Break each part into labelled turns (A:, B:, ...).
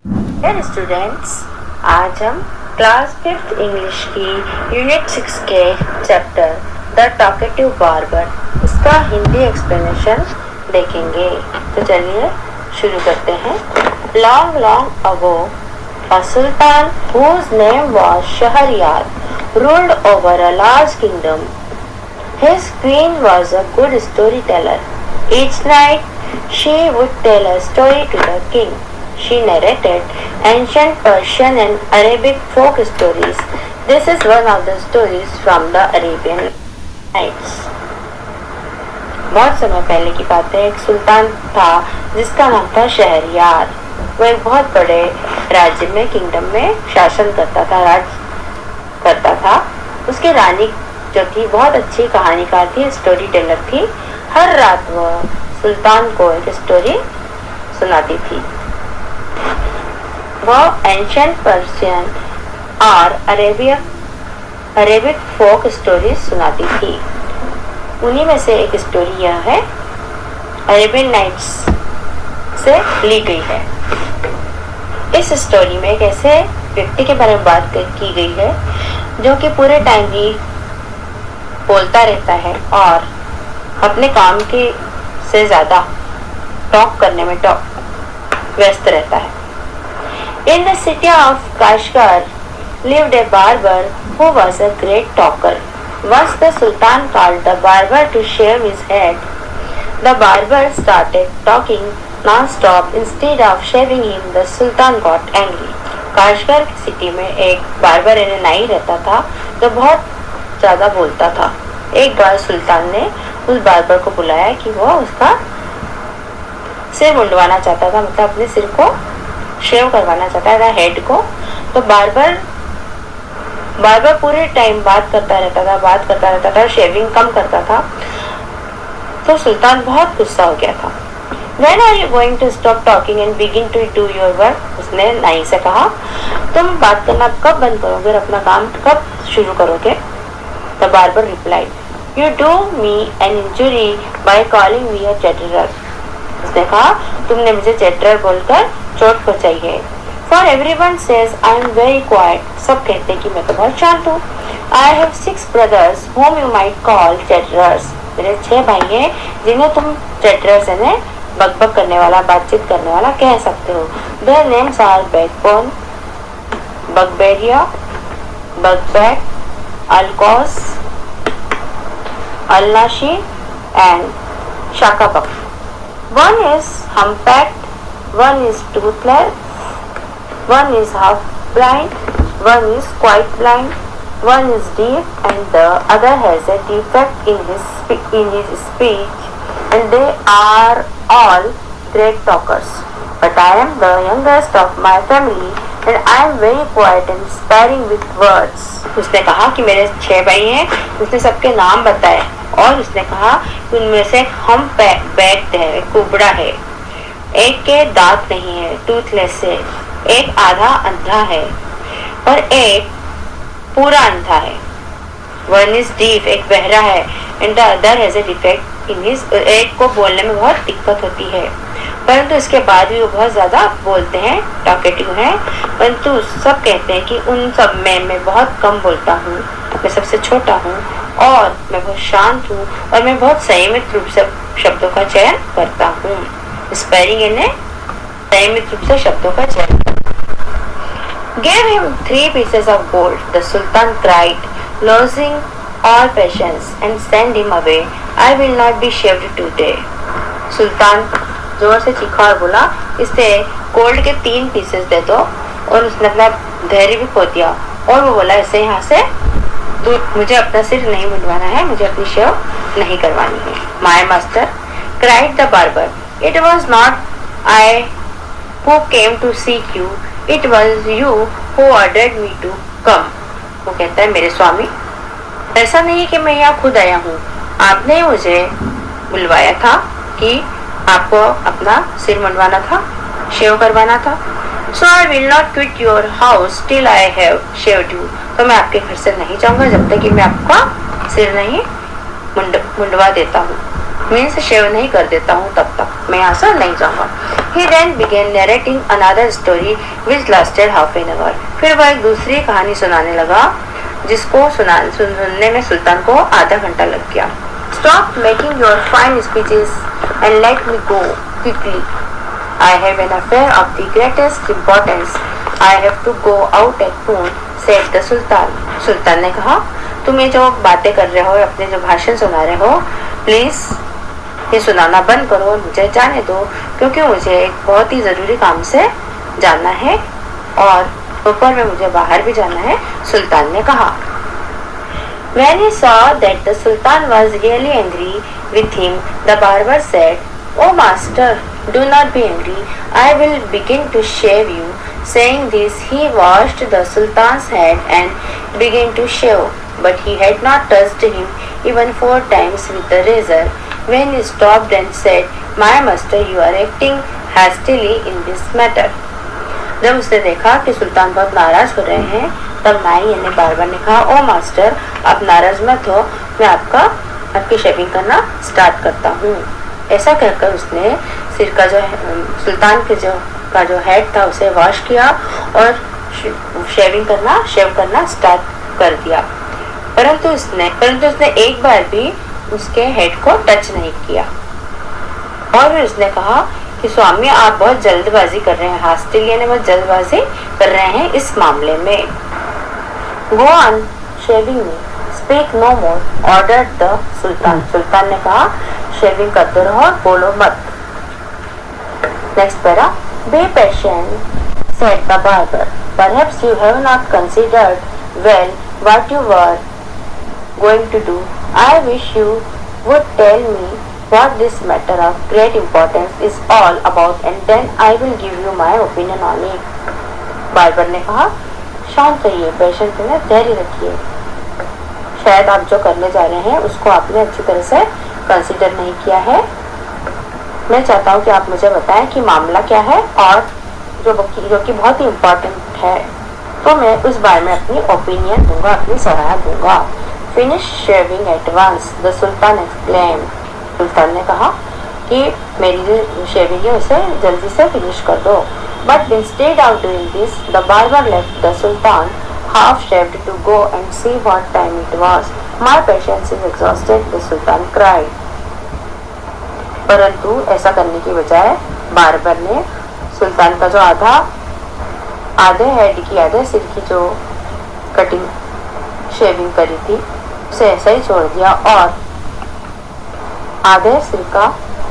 A: Dear students, आज हम class 5th English की यूनिट 6 के चैप्टर द टॉकेटिव बार्बर इसका हिंदी एक्सप्लेनेशन देखेंगे। तो चलिए शुरू करते हैं। Long long ago a sultan whose name was Shahryar ruled over a large kingdom. His queen was a good storyteller. Each night she would tell a story to the king. She narrated ancient Persian and Arabic folk stories. This is one of the stories from the Arabian Nights. बहुत समय पहले की बात है। एक सुल्तान था जिसका नाम था शहरयार। वो एक बहुत बड़े राज्य में, किंगडम में शासन करता था, राज करता था। उसकी रानी जो थी बहुत अच्छी कहानीकार थी, स्टोरी टेलर थी। हर रात वह सुल्तान को एक स्टोरी सुनाती थी। वह एंशिएंट पर्शियन और अरेबिक फोक स्टोरीज सुनाती थी। उन्हीं में से एक स्टोरी यह है, अरेबियन नाइट्स से ली गई है। इस स्टोरी में एक ऐसे व्यक्ति के बारे में बात की गई है जो कि पूरे टाइम ही बोलता रहता है और अपने काम के से ज्यादा टॉक करने में व्यस्त रहता है। In the city of Kashgar lived a barber who was a great talker. Once the Sultan called the barber to shave his head. The barber started talking non-stop. Instead of shaving him, the Sultan got angry. Kashgar की city में एक barber यानी नाई रहता था जो बहुत ज़्यादा बोलता था। एक बार सुल्तान ने उस बार्बर को बुलाया कि वो उसका सिर मुंडवाना चाहता था, मतलब अपने सिर को शेव करवाना चाहता था, हेड को। तो बार्बर पूरे टाइम बात करता रहता था, शेविंग कम करता था। तो सुल्तान बहुत गुस्सा हो गया था। When are you going to stop talking and begin to do your work? उसने नाई से कहा, तुम बात करना कब बंद करोगे और अपना काम कब शुरू करोगे? The barber replied, You do me an injury by calling me a chatterer. उसने कहा, तुमने मुझे चैटरर बोलकर चोट पहुंचाई है। For everyone says I am very quiet. सब कहते हैं कि मैं तो बहुत शांत हूँ। I have 6 brothers whom you might call chatterers. मेरे 6 भाई हैं जिन्हें तुम chatterers यानी बकबक करने वाला, बातचीत करने वाला कह सकते हो। Their names are Backbone, Bugberia, Bugback, Alcos, Alnashi and Shakabak. One is humpbacked, one is toothless, one is half blind, one is quite blind, one is deaf and the other has a defect in his speech, and they are all great talkers. But I am the youngest of my family and I am very quiet and sparing with words. उसने कहा कि मेरे 6 भाई हैं। उसने सबके नाम बताए और उसने कहा कि उनमें से humpbacked है, कुबड़ा है, एक के दांत नहीं है, टूथलेस है, एक आधा अंधा है और एक पूरा अंधा है। One is deaf, एक बहरा है, and the other has a defect in his, एक को बोलने में बहुत दिक्कत होती है, परंतु इसके बाद भी वो बहुत ज़्यादा बोलते हैं, टॉकेटिव हैं। परंतु सब कहते हैं कि उन सब में मैं बहुत कम बोलता हूँ, मैं सबसे छोटा हूँ और मैं बहुत शांत हूँ और मैं बहुत संयमित रूप से शब्दों का चयन करता हूँ। स्पेयरिंग यानी संयमित रूप से शब्दों का चयन। Gave him 3 pieces of gold. The Sultan cried, losing all patience, and sent him away. I will not be shaved today. सुल्तान जोर से चीखा और बोला, इसे गोल्ड के 3 पीसेस दे दो। और उसने अपना धैर्य भी खो दिया और वो बोला, इसे यहाँ से मुझे अपना सिर नहीं मुंडवाना है, मुझे अपनी शेव नहीं करवानी है। My master, cried the barber, it was not I who came to seek you, it was you who ordered me to come. वो कहता है, मेरे स्वामी, ऐसा नहीं कि मैं यहाँ खुद आया हूँ, आपने ही मुझे बुलवाया था कि आपको अपना सिर मुंडवाना था, शेव करवाना था। So I will not quit your house till I have shaved you. तो मैं आपके घर से नहीं जाऊँगा जब तक कि मैं आपका सिर नहीं मुंडवा देता हूँ। मीन्स शेव नहीं कर देता हूँ तब तक मैं यहाँ से नहीं जाऊंगा। He then began narrating another story which lasted half an hour. फिर वह एक दूसरी कहानी सुनाने लगा जिसको सुनने में सुल्तान को आधा घंटा लग गया। Stop making your fine speeches and let me go quickly. I have an affair of the greatest importance. I have to go out at noon, said the Sultan. सुल्तान ने कहा, तुम ये जो बातें कर रहे हो, अपने जो भाषण सुना रहे हो, प्लीज ये सुनाना बंद करो और मुझे जाने दो, क्योंकि मुझे एक बहुत ही जरूरी काम से जाना है और दोपहर में मुझे बाहर भी जाना है, सुल्तान ने कहा। When he saw that the Sultan was really angry with him, the barber said, "Oh master, do not be angry. I will begin to shave you." Saying this, he washed the Sultan's head and began to shave, but he had not touched him even 4 times with the razor. When he stopped and said, "My master, you are acting hastily in this matter." जब उसने देखा कि सुल्तान बहुत नाराज हो रहे हैं, तब नाई यानी बारबर ने कहा, ओ मास्टर, आप नाराज मत हो, मैं आपकी शेविंग करना स्टार्ट करता हूँ। ऐसा कहकर उसने सिर का सुल्तान के जो हेड था उसे वॉश किया और शेव करना स्टार्ट कर दिया। परंतु उसने एक बार भी उसके हेड को टच नहीं किया। और फिर उसने कहा कि स्वामी, आप बहुत जल्दबाजी कर रहे हैं, हास्टिलिया ने बहुत जल्दबाजी कर रहे हैं इस मामले में। Go on shaving me, speak no more, ordered the Sultan. सुल्तान ने कहा, शेविंग करते रहो और बोलो मत। Next para, be patient, said the barber. Perhaps you have not considered well what you were going to do. I wish you would tell me what this matter of great importance is all about, and then I will give you my opinion on it. Barber ने कहा, शांत रहिए, patient में धैर्य रखिए। शायद आप जो करने जा रहे हैं उसको आपने अच्छी तरह से कंसीडर नहीं किया है। मैं चाहता हूँ कि आप मुझे बताएं कि मामला क्या है और जो कि बहुत ही इम्पोर्टेंट है, तो मैं उस बारे में अपनी ओपिनियन दूंगा, अपनी सलाह दूंगा। Finish shaving at once, the sultan exclaimed. सुल्तान ने कहा कि मेरी जो शेविंग है उसे जल्दी से फिनिश कर दो। But instead of doing this, the barber left the sultan half shaved to go and see what time it was. My patience is exhausted, the Sultan cried. परंतु ऐसा करने की बजाय बार्बर ने सुल्तान का जो आधे सिर की जो कटिंग शेविंग करी थी उसे ऐसा ही छोड़ दिया और आधे सिर का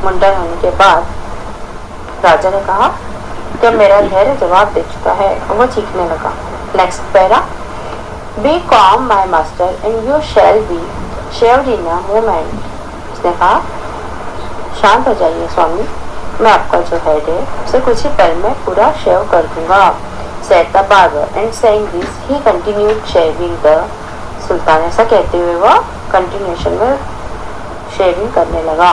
A: मुंडन होने के बाद राजा ने कहा, जब मेरा धैर्य जवाब दे चुका है, वो चीखने लगा। Next para, become my master and you shall be shaved in a moment. उसने कहा, शांत हो जाइए स्वामी, मैं आपका जो हेड है उसे कुछ ही पल में पूरा शेव कर दूंगा। Said the barber and saying this he continued shaving the सुल्तान। ऐसा कहते हुए वह कंटिन्यूएशन में शेविंग करने लगा।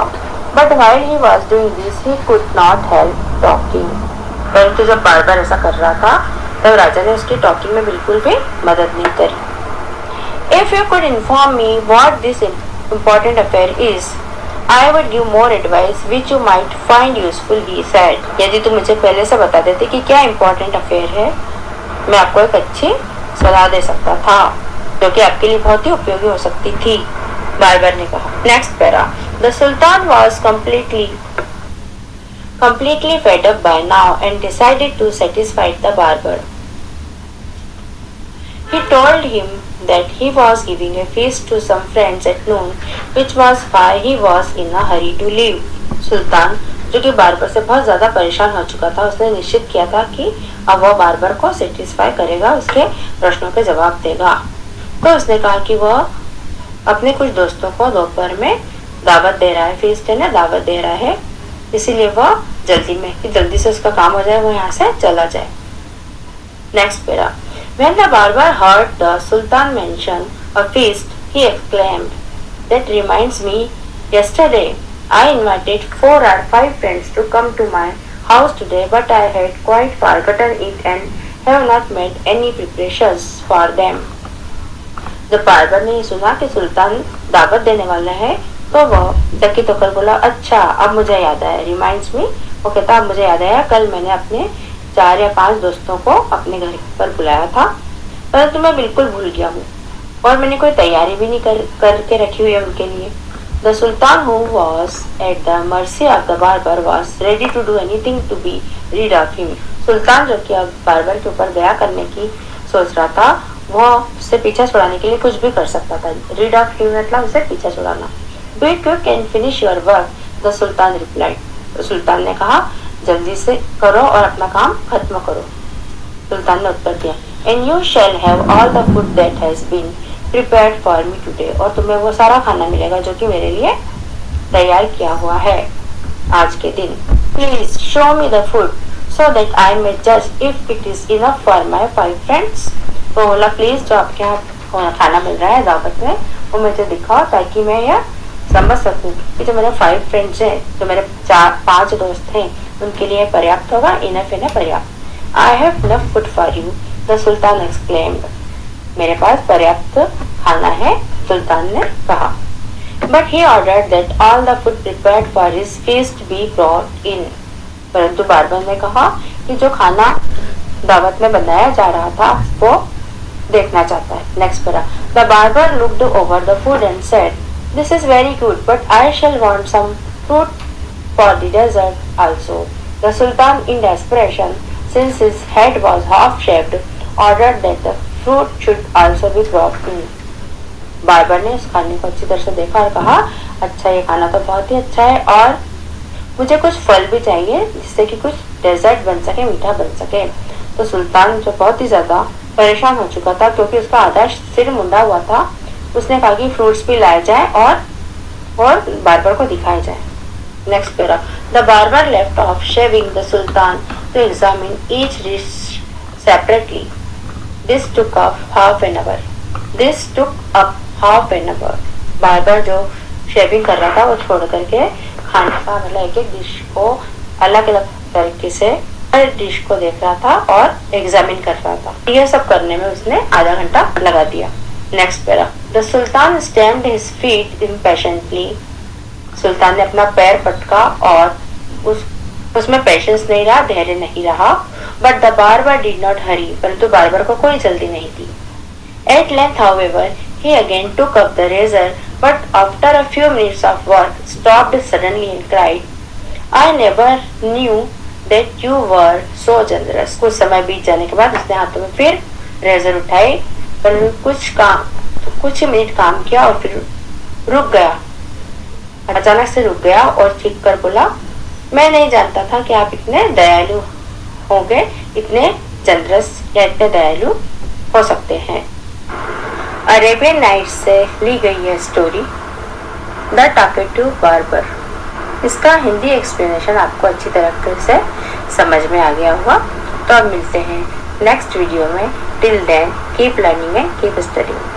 A: But while he was doing this he could not help talking. परंतु जब बार्बर ऐसा कर रहा था तब राजा ने उसकी टॉकिंग में बिल्कुल भी मदद नहीं करी। If you could inform me what this important affair is, I would give more advice which you might find useful, he said. यदि तुम मुझे पहले से बता देते कि क्या इम्पोर्टेंट अफेयर है, मैं आपको एक अच्छी सलाह दे सकता था जो कि आपके लिए बहुत ही उपयोगी हो सकती थी, बार्बर ने कहा। Next para, the Sultan was completely fed up by now and decided to satisfy the barber. He told him that he was giving a feast to some friends at noon, which was why he was in a hurry to leave. सुल्तान, जो कि barber से बहुत ज्यादा परेशान हो चुका था, उसने निश्चित किया था कि अब वह बार्बर को सेटिस्फाई करेगा, उसके प्रश्नों के जवाब देगा। तो उसने कहा कि वह अपने कुछ दोस्तों को दोपहर में दावत दे रहा है, फीस्ट है ना, दावत दे रहा है, इसीलिए वह जल्दी से उसका काम हो जाए, वो यहाँ से चला जाए। Next para, when the barber heard the Sultan mention a feast, he exclaimed, "That reminds me, yesterday I invited 4 or 5 friends to come to my house today, but I had quite forgotten it and have not made any preparations for them." जब barber ने सुना कि सुल्तान दावत देने वाला है, तो वह चकित होकर बोला, अच्छा अब मुझे याद आया, रिमाइंड्स मी। वो कहता अब मुझे याद आया, कल मैंने अपने 4 या 5 दोस्तों को अपने घर पर बुलाया था, परंतु मैं बिल्कुल भूल गया हूँ और मैंने कोई तैयारी भी नहीं करके रखी हुई है उनके लिए। The Sultan, who was at the mercy of the barber, was ready to do anything to be rid of him. सुल्तान जो कि अब बार्बर के ऊपर दया करने की सोच रहा था, वह उससे पीछा छुड़ाने के लिए कुछ भी कर सकता था। rid of him मतलब उसे पीछा छुड़ाना। Do it quick and finish your work, the Sultan replied. तो सुल्तान ने कहा, जल्दी से करो और अपना काम खत्म करो। सुल्तान ने उत्तर दिया, and you shall have all the food that has been prepared for me today. और तुम्हें वो सारा खाना मिलेगा जो कि मेरे लिए तैयार किया हुआ है आज के दिन। Please show me the food so that I may judge if it is enough for my 5 friends. तो बोला, प्लीज जो आपके यहाँ खाना मिल रहा है दावत में, वो मुझे दिखाओ ताकि मैं यह समझ सकूं कि जो मेरे 5 फ्रेंड्स हैं, जो मेरे 5 दोस्त हैं, उनके लिए पर्याप्त होगा। इनफ पर्याप्त। I have enough food for you, the Sultan exclaimed. मेरे पास पर्याप्त खाना है, सुल्तान ने कहा। But he ordered that all the food prepared for his feast be brought in. परंतु बार्बर ने कहा कि जो खाना दावत में बनाया जा रहा था वो देखना चाहता है। Next para, The barber looked over the food and said, This is very good, but I shall want some fruit for the dessert also. The Sultan, in desperation, since his head was half shaved, ordered that the fruit should also be brought in. Barber ने उस खाने को अच्छी तरह से देखा और कहा, अच्छा ये खाना तो बहुत ही अच्छा है और मुझे कुछ फल भी चाहिए जिससे कि कुछ डेजर्ट बन सके, मीठा बन सके। तो सुल्तान जो बहुत ही ज्यादा परेशान हो चुका था क्योंकि उसका आधा सिर मुंडा हुआ था, उसने कहा कि फ्रूट्स भी लाए जाए और बार्बर को दिखाए जाए। Next para, the barber left off shaving the sultan to examine each dish separately. This took up half an hour. Barber जो शेविंग कर रहा था वो छोड़ करके खाने का मतलब एक डिश को अलग अलग तरीके से हर डिश को देख रहा था और एग्जामिन कर रहा था। यह सब करने में उसने आधा घंटा लगा दिया। Next para, the sultan stamped his feet impatiently. सुल्तान ने अपना पैर पटका और उसमें पेशेंस नहीं रहा, धैर्य नहीं रहा। But the barber did not hurry, परंतु बार्बर को कोई जल्दी नहीं थी। At length however he again took up the razor, but after a few minutes of work stopped suddenly and cried, I never knew that you were so generous. कुछ समय बीत जाने के बाद उसने हाथों में फिर रेजर उठाई, पर कुछ मिनट काम किया और फिर रुक गया, अचानक से रुक गया और चीख कर बोला, मैं नहीं जानता था कि आप इतने दयालु होंगे, इतने जनरस या इतने दयालु हो सकते हैं। अरेबियन नाइट्स से ली गई है स्टोरी द टॉकेटिव बार्बर। इसका हिंदी एक्सप्लेनेशन आपको अच्छी तरह से समझ में आ गया होगा। तो अब मिलते हैं नेक्स्ट वीडियो में। Till then keep learning and keep studying.